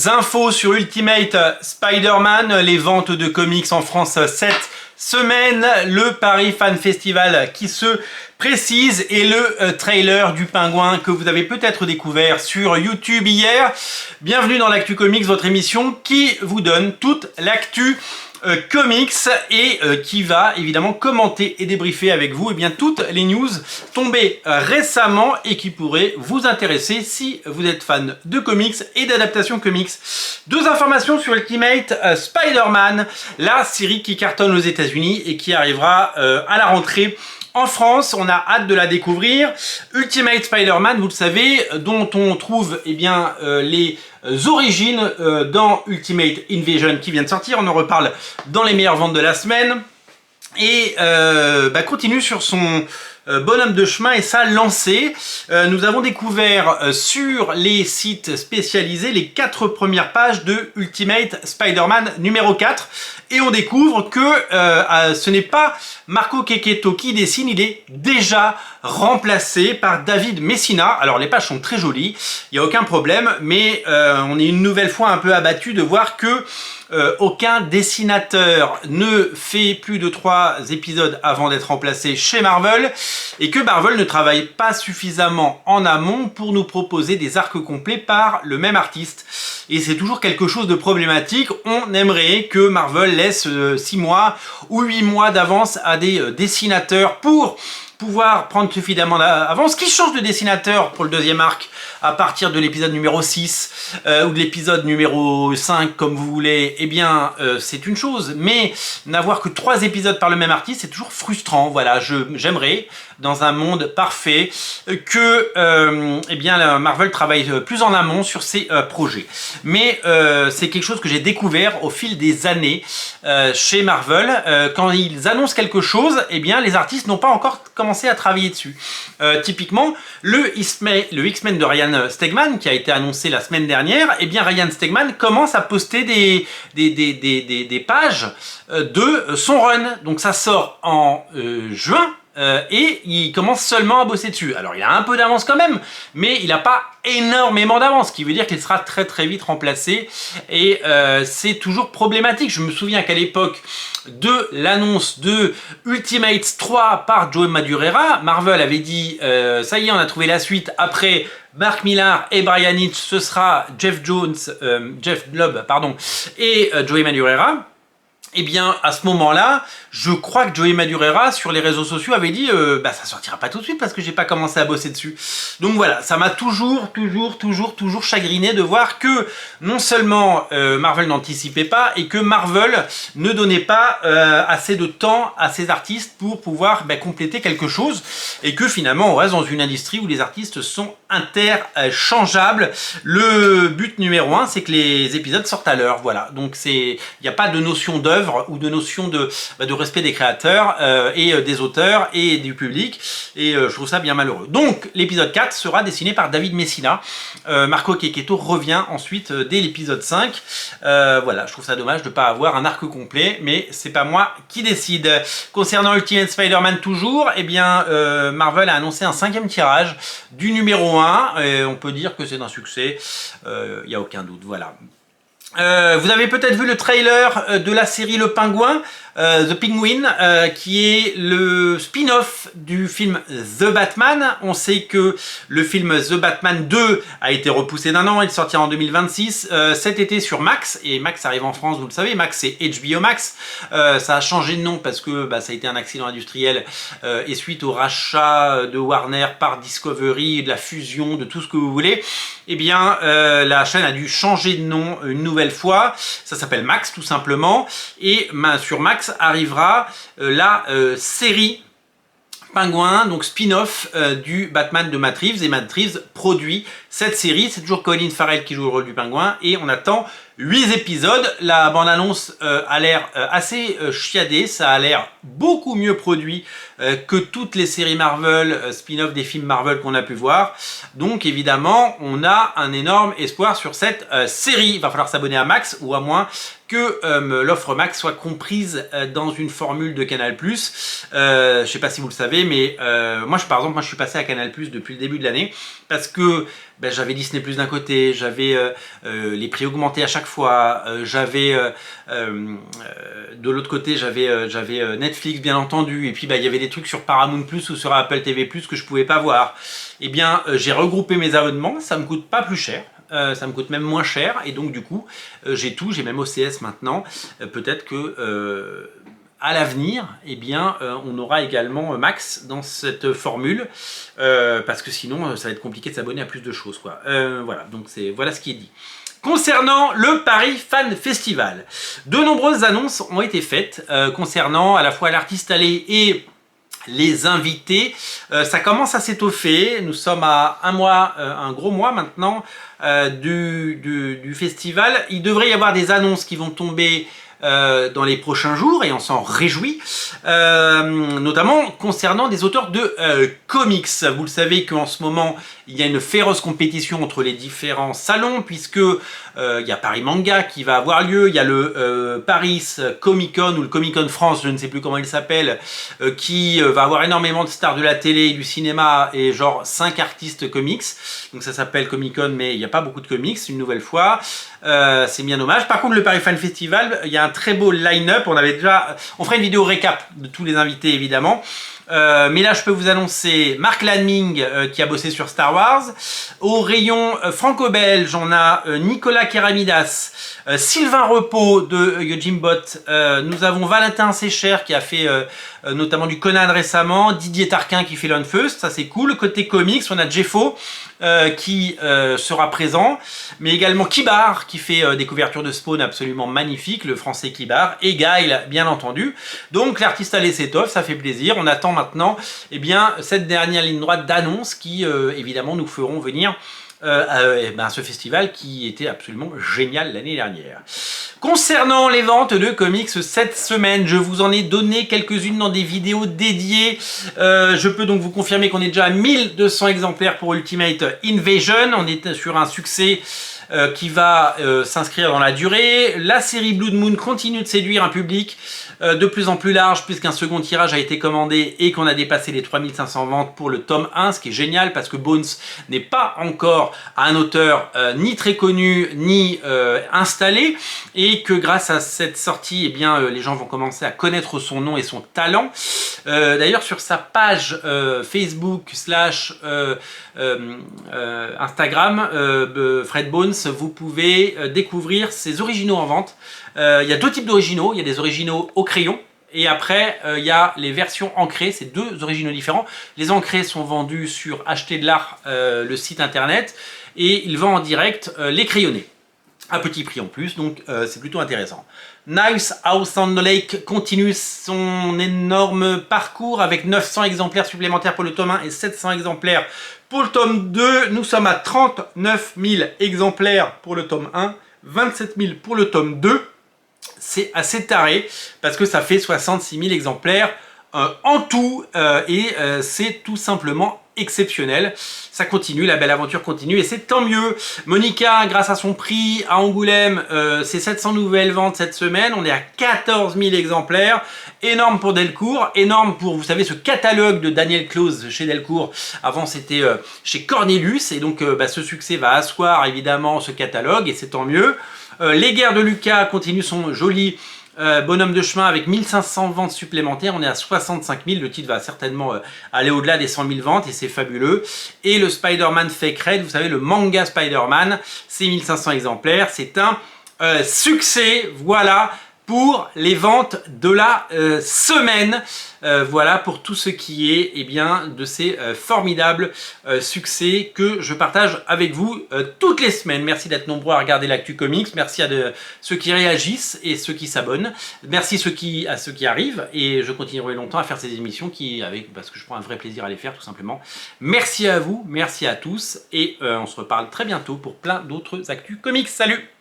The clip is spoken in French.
Infos sur Ultimate Spider-Man, les ventes de comics en France cette semaine, le Paris Fan Festival qui se précise et le trailer du Pingouin que vous avez peut-être découvert sur YouTube hier. Bienvenue dans l'Actu Comics, votre émission qui vous donne toute l'actu comics et qui va évidemment commenter et débriefer avec vous toutes les news tombées récemment et qui pourraient vous intéresser si vous êtes fan de comics et d'adaptation comics. Deux informations sur Ultimate Spider-Man, la série qui cartonne aux États-Unis et qui arrivera à la rentrée en France. On a hâte de la découvrir. Ultimate Spider-Man, vous le savez, dont on trouve les origines dans Ultimate Invasion qui vient de sortir. On en reparle dans les meilleures ventes de la semaine. Et continue sur son bonhomme de chemin et sa lancée. Nous avons découvert sur les sites spécialisés les 4 premières pages de Ultimate Spider-Man numéro 4. Et on découvre que ce n'est pas Marco Checchetto qui dessine, il est déjà remplacé par David Messina. Alors les pages sont très jolies, il n'y a aucun problème, mais on est une nouvelle fois un peu abattu de voir que aucun dessinateur ne fait plus de 3 épisodes avant d'être remplacé chez Marvel et que Marvel ne travaille pas suffisamment en amont pour nous proposer des arcs complets par le même artiste. Et c'est toujours quelque chose de problématique. On aimerait que Marvel laisse 6 mois ou 8 mois d'avance à des dessinateurs pour pouvoir prendre suffisamment d'avance. Qui change de dessinateur pour le deuxième arc à partir de l'épisode numéro 6 ou de l'épisode numéro 5 comme vous voulez, c'est une chose, mais n'avoir que 3 épisodes par le même artiste, c'est toujours frustrant. Voilà, j'aimerais dans un monde parfait que Marvel travaille plus en amont sur ses projets. Mais c'est quelque chose que j'ai découvert au fil des années chez Marvel. Quand ils annoncent quelque chose, les artistes n'ont pas encore commencé à travailler dessus. Typiquement, le X-Men de Ryan Stegman qui a été annoncé la semaine dernière, Ryan Stegman commence à poster des pages de son run. Donc ça sort en juin. Et il commence seulement à bosser dessus. Alors il a un peu d'avance quand même, mais il n'a pas énormément d'avance, ce qui veut dire qu'il sera très très vite remplacé. Et c'est toujours problématique. Je me souviens qu'à l'époque de l'annonce de Ultimates 3 par Joe Madureira, Marvel avait dit ça y est, on a trouvé la suite après Mark Millar et Brian Hitch, ce sera Jeff Loeb et Joe Madureira. À ce moment-là, je crois que Joe Madureira sur les réseaux sociaux avait dit ça sortira pas tout de suite parce que j'ai pas commencé à bosser dessus. Donc voilà, ça m'a toujours chagriné de voir que non seulement Marvel n'anticipait pas et que Marvel ne donnait pas assez de temps à ses artistes pour pouvoir compléter quelque chose et que finalement on reste dans une industrie où les artistes sont interchangeables. Le but numéro 1, c'est que les épisodes sortent à l'heure. Voilà, donc il n'y a pas de notion d'œuvre ou de notion de respect des créateurs et des auteurs et du public, et je trouve ça bien malheureux. Donc l'épisode 4 sera dessiné par David Messina. Marco Checchetto revient ensuite dès l'épisode 5. Voilà, je trouve ça dommage de ne pas avoir un arc complet, mais c'est pas moi qui décide. Concernant Ultimate Spider-Man toujours, Marvel a annoncé un 5e tirage du numéro 1, et on peut dire que c'est un succès, il n'y a aucun doute, voilà. Vous avez peut-être vu le trailer de la série Le Pingouin, The Penguin, qui est le spin-off du film The Batman. On sait que le film The Batman 2 a été repoussé d'1 an, il sortira en 2026 cet été sur Max, et Max arrive en France, vous le savez, Max c'est HBO Max. Ça a changé de nom parce que ça a été un accident industriel et suite au rachat de Warner par Discovery, de la fusion, de tout ce que vous voulez, la chaîne a dû changer de nom une nouvelle fois. Ça s'appelle Max tout simplement, et sur Max arrivera la série Pingouin, donc spin-off du Batman de Matt Reeves, et Matt Reeves produit cette série. C'est toujours Colin Farrell qui joue le rôle du Pingouin et on attend 8 épisodes. La bande-annonce a l'air assez chiadée, ça a l'air beaucoup mieux produit que toutes les séries Marvel, spin-off des films Marvel qu'on a pu voir. Donc évidemment, on a un énorme espoir sur cette série. Il va falloir s'abonner à Max ou à moins que l'offre Max soit comprise dans une formule de Canal+. Je sais pas si vous le savez, mais moi par exemple, je suis passé à Canal+ depuis le début de l'année parce que j'avais Disney+ d'un côté, j'avais les prix augmentés à chaque fois, j'avais de l'autre côté, j'avais Netflix bien entendu, et puis il y avait des trucs sur Paramount+ ou sur Apple TV+ que je pouvais pas voir. Eh bien, j'ai regroupé mes abonnements, ça me coûte pas plus cher. Ça me coûte même moins cher, et donc du coup j'ai tout, j'ai même OCS maintenant. Peut-être que à l'avenir, eh bien, on aura également Max dans cette formule, parce que sinon ça va être compliqué de s'abonner à plus de choses, quoi. Voilà, donc voilà ce qui est dit. Concernant le Paris Fan Festival, de nombreuses annonces ont été faites concernant à la fois l'artiste allé et les invités. Ça commence à s'étoffer, nous sommes à un gros mois maintenant du festival. Il devrait y avoir des annonces qui vont tomber dans les prochains jours, et on s'en réjouit, notamment concernant des auteurs de comics. Vous le savez qu'en ce moment il y a une féroce compétition entre les différents salons, puisque il y a Paris Manga qui va avoir lieu, il y a le Paris Comic Con ou le Comic Con France, je ne sais plus comment il s'appelle, qui va avoir énormément de stars de la télé, du cinéma et genre 5 artistes comics. Donc ça s'appelle Comic Con, mais il n'y a pas beaucoup de comics une nouvelle fois. C'est bien dommage. Par contre, le Paris Fan Festival, il y a un très beau line-up. On fera une vidéo récap de tous les invités évidemment. Mais là je peux vous annoncer Mark Laming qui a bossé sur Star Wars. Au rayon franco-belge, on a Nicolas Keramidas, Sylvain Repos de Yojimbot, nous avons Valentin Sécher qui a fait notamment du Conan récemment, Didier Tarquin qui fait l'Unfeust, ça c'est cool. Côté comics, on a Jeffo qui sera présent, mais également Kibar qui fait des couvertures de Spawn absolument magnifiques, le français Kibar, et Guile bien entendu. Donc l'artiste allé s'étoffe, ça fait plaisir. On attend maintenant cette dernière ligne droite d'annonce qui évidemment nous feront venir ce festival qui était absolument génial l'année dernière. Concernant les ventes de comics cette semaine, je vous en ai donné quelques-unes dans des vidéos dédiées. Je peux donc vous confirmer qu'on est déjà à 1200 exemplaires pour Ultimate Invasion. On est sur un succès qui va s'inscrire dans la durée. La série Blood Moon continue de séduire un public de plus en plus large, puisqu'un second tirage a été commandé et qu'on a dépassé les 3500 ventes pour le tome 1, ce qui est génial parce que Bones n'est pas encore un auteur ni très connu ni installé, et que grâce à cette sortie, les gens vont commencer à connaître son nom et son talent. D'ailleurs, sur sa page Facebook / Instagram, Fred Bones, vous pouvez découvrir ses originaux en vente. Il y a deux types d'originaux, il y a des originaux au crayon, et après il y a les versions ancrées, c'est deux originaux différents. Les ancrés sont vendus sur Acheter de l'Art, le site internet, et il vend en direct les crayonnés, à petit prix en plus, donc c'est plutôt intéressant. Nice House on the Lake continue son énorme parcours avec 900 exemplaires supplémentaires pour le tome 1 et 700 exemplaires pour le tome 2. Nous sommes à 39 000 exemplaires pour le tome 1, 27 000 pour le tome 2. C'est assez taré parce que ça fait 66 000 exemplaires en tout, et c'est tout simplement exceptionnel. Ça continue, la belle aventure continue, et c'est tant mieux. Monica, grâce à son prix à Angoulême, c'est 700 nouvelles ventes cette semaine. On est à 14 000 exemplaires. Énorme pour Delcourt, énorme pour, vous savez, ce catalogue de Daniel Close chez Delcourt. Avant, c'était chez Cornelius, et donc ce succès va asseoir évidemment ce catalogue, et c'est tant mieux. Les guerres de Lucas continuent son joli bonhomme de chemin avec 1500 ventes supplémentaires. On est à 65 000. Le titre va certainement aller au-delà des 100 000 ventes, et c'est fabuleux. Et le Spider-Man Fake Red, vous savez, le manga Spider-Man, c'est 1500 exemplaires. C'est un succès, voilà, pour les ventes de la semaine. Voilà pour tout ce qui est de ces formidables succès que je partage avec vous toutes les semaines. Merci d'être nombreux à regarder l'Actu Comics. Merci à ceux qui réagissent et ceux qui s'abonnent. Merci à ceux qui arrivent, et je continuerai longtemps à faire ces émissions parce que je prends un vrai plaisir à les faire tout simplement. Merci à vous, merci à tous, et on se reparle très bientôt pour plein d'autres Actu Comics. Salut!